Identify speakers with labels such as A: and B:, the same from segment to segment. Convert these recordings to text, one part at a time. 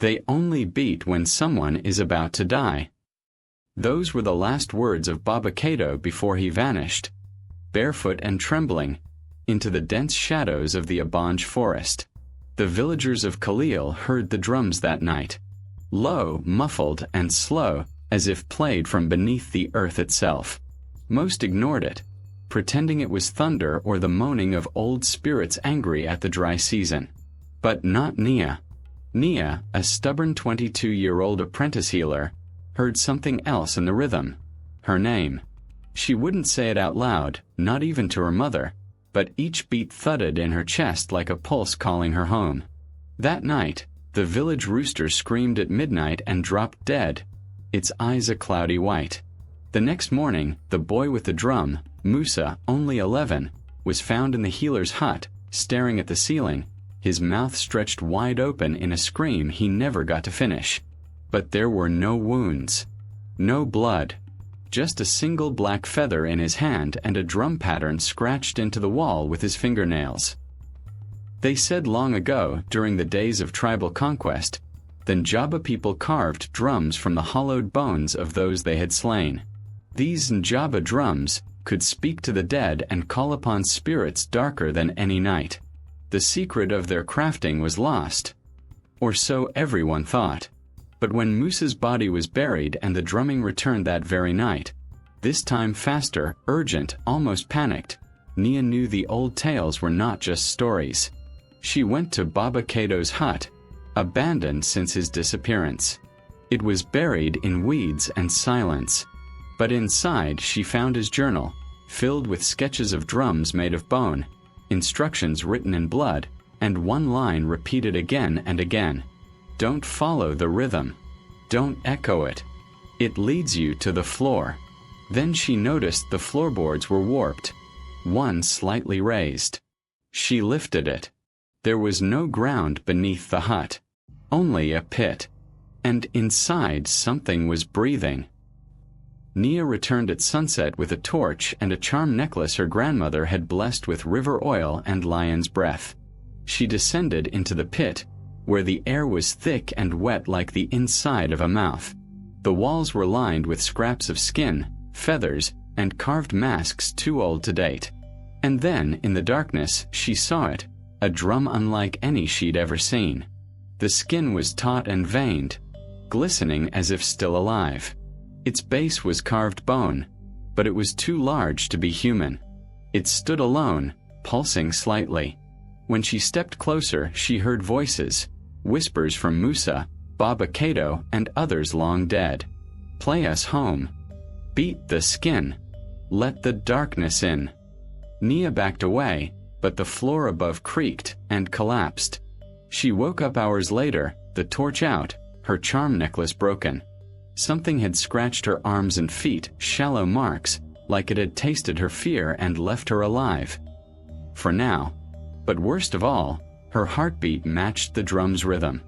A: They only beat when someone is about to die. Those were the last words of Baba Cato before he vanished, barefoot and trembling, into the dense shadows of the Abanj forest. The villagers of Khalil heard the drums that night, low, muffled, and slow, as if played from beneath the earth itself. Most ignored it, pretending it was thunder or the moaning of old spirits angry at the dry season. But not Nia. Nia, a stubborn 22-year-old apprentice healer, heard something else in the rhythm. Her name. She wouldn't say it out loud, not even to her mother, but each beat thudded in her chest like a pulse calling her home. That night, the village rooster screamed at midnight and dropped dead, its eyes a cloudy white. The next morning, the boy with the drum, Musa, only 11, was found in the healer's hut, staring at the ceiling, his mouth stretched wide open in a scream he never got to finish. But there were no wounds, no blood, just a single black feather in his hand and a drum pattern scratched into the wall with his fingernails. They said long ago, during the days of tribal conquest, the Njaba people carved drums from the hollowed bones of those they had slain. These Njaba drums could speak to the dead and call upon spirits darker than any night. The secret of their crafting was lost, or so everyone thought. But when Musa's body was buried and the drumming returned that very night, this time faster, urgent, almost panicked, Nia knew the old tales were not just stories. She went to Baba Cato's hut, abandoned since his disappearance. It was buried in weeds and silence. But inside she found his journal, filled with sketches of drums made of bone, instructions written in blood, and one line repeated again and again. Don't follow the rhythm. Don't echo it. It leads you to the floor. Then she noticed the floorboards were warped, one slightly raised. She lifted it. There was no ground beneath the hut, only a pit. And inside something was breathing. Nia returned at sunset with a torch and a charm necklace her grandmother had blessed with river oil and lion's breath. She descended into the pit, where the air was thick and wet like the inside of a mouth. The walls were lined with scraps of skin, feathers, and carved masks too old to date. And then, in the darkness, she saw it, a drum unlike any she'd ever seen. The skin was taut and veined, glistening as if still alive. Its base was carved bone, but it was too large to be human. It stood alone, pulsing slightly. When she stepped closer, she heard voices, whispers from Musa, Baba Cato, and others long dead. Play us home. Beat the skin. Let the darkness in. Nia backed away, but the floor above creaked and collapsed. She woke up hours later, the torch out, her charm necklace broken. Something had scratched her arms and feet, shallow marks, like it had tasted her fear and left her alive. For now. But worst of all, her heartbeat matched the drum's rhythm.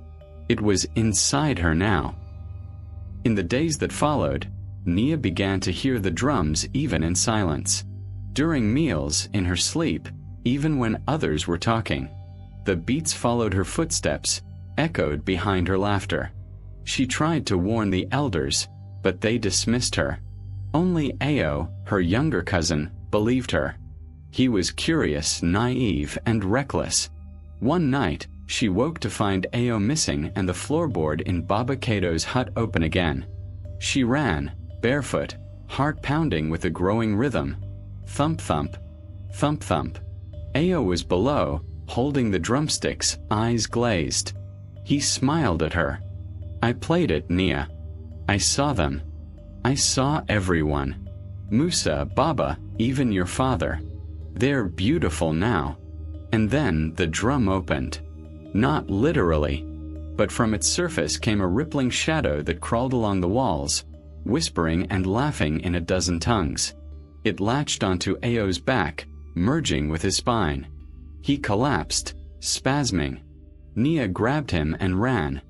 A: It was inside her now. In the days that followed, Nia began to hear the drums even in silence. During meals, in her sleep, even when others were talking. The beats followed her footsteps, echoed behind her laughter. She tried to warn the elders, but they dismissed her. Only Ao, her younger cousin, believed her. He was curious, naive, and reckless. One night, she woke to find Ao missing and the floorboard in Baba Cato's hut open again. She ran, barefoot, heart pounding with a growing rhythm. Thump thump, thump thump. Ao was below, holding the drumsticks, eyes glazed. He smiled at her. I played it, Nia. I saw them. I saw everyone. Musa, Baba, even your father. They're beautiful now. And then the drum opened. Not literally, but from its surface came a rippling shadow that crawled along the walls, whispering and laughing in a dozen tongues. It latched onto Ao's back, merging with his spine. He collapsed, spasming. Nia grabbed him and ran,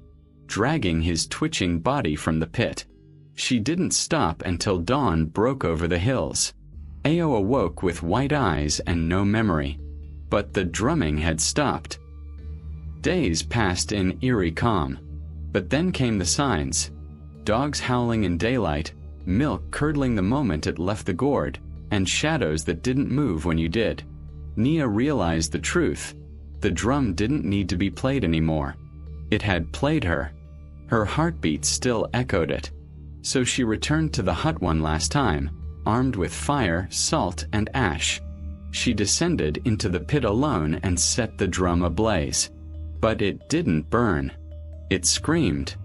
A: dragging his twitching body from the pit. She didn't stop until dawn broke over the hills. Ao awoke with white eyes and no memory. But the drumming had stopped. Days passed in eerie calm. But then came the signs. Dogs howling in daylight, milk curdling the moment it left the gourd, and shadows that didn't move when you did. Nia realized the truth. The drum didn't need to be played anymore. It had played her. Her heartbeat still echoed it. So she returned to the hut one last time, armed with fire, salt, and ash. She descended into the pit alone and set the drum ablaze. But it didn't burn. It screamed.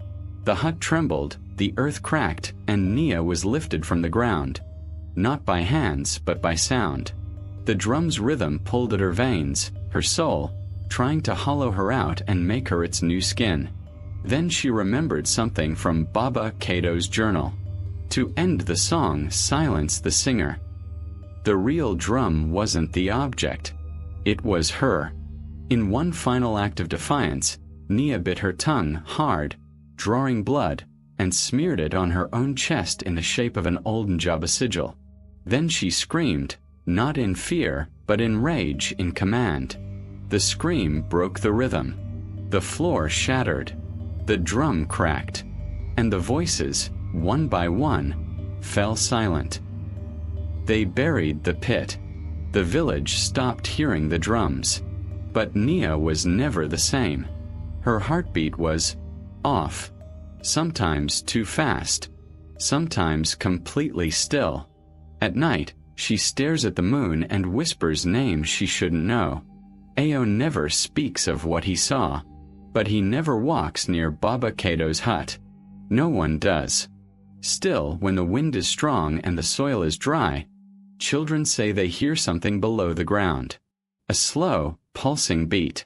A: The hut trembled, the earth cracked, and Nia was lifted from the ground. Not by hands, but by sound. The drum's rhythm pulled at her veins, her soul, trying to hollow her out and make her its new skin. Then she remembered something from Baba Cato's journal. To end the song, silence the singer. The real drum wasn't the object. It was her. In one final act of defiance, Nia bit her tongue hard, drawing blood, and smeared it on her own chest in the shape of an old Njaba sigil. Then she screamed, not in fear, but in rage, in command. The scream broke the rhythm. The floor shattered. The drum cracked. And the voices, one by one, fell silent. They buried the pit. The village stopped hearing the drums. But Nia was never the same. Her heartbeat was off. Sometimes too fast. Sometimes completely still. At night, she stares at the moon and whispers names she shouldn't know. Ao never speaks of what he saw. But he never walks near Baba Cato's hut. No one does. Still, when the wind is strong and the soil is dry, children say they hear something below the ground. A slow, pulsing beat.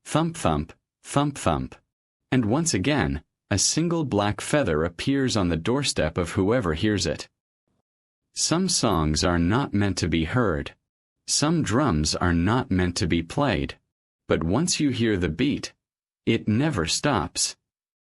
A: Thump thump, thump thump. And once again, a single black feather appears on the doorstep of whoever hears it. Some songs are not meant to be heard. Some drums are not meant to be played. But once you hear the beat, it never stops.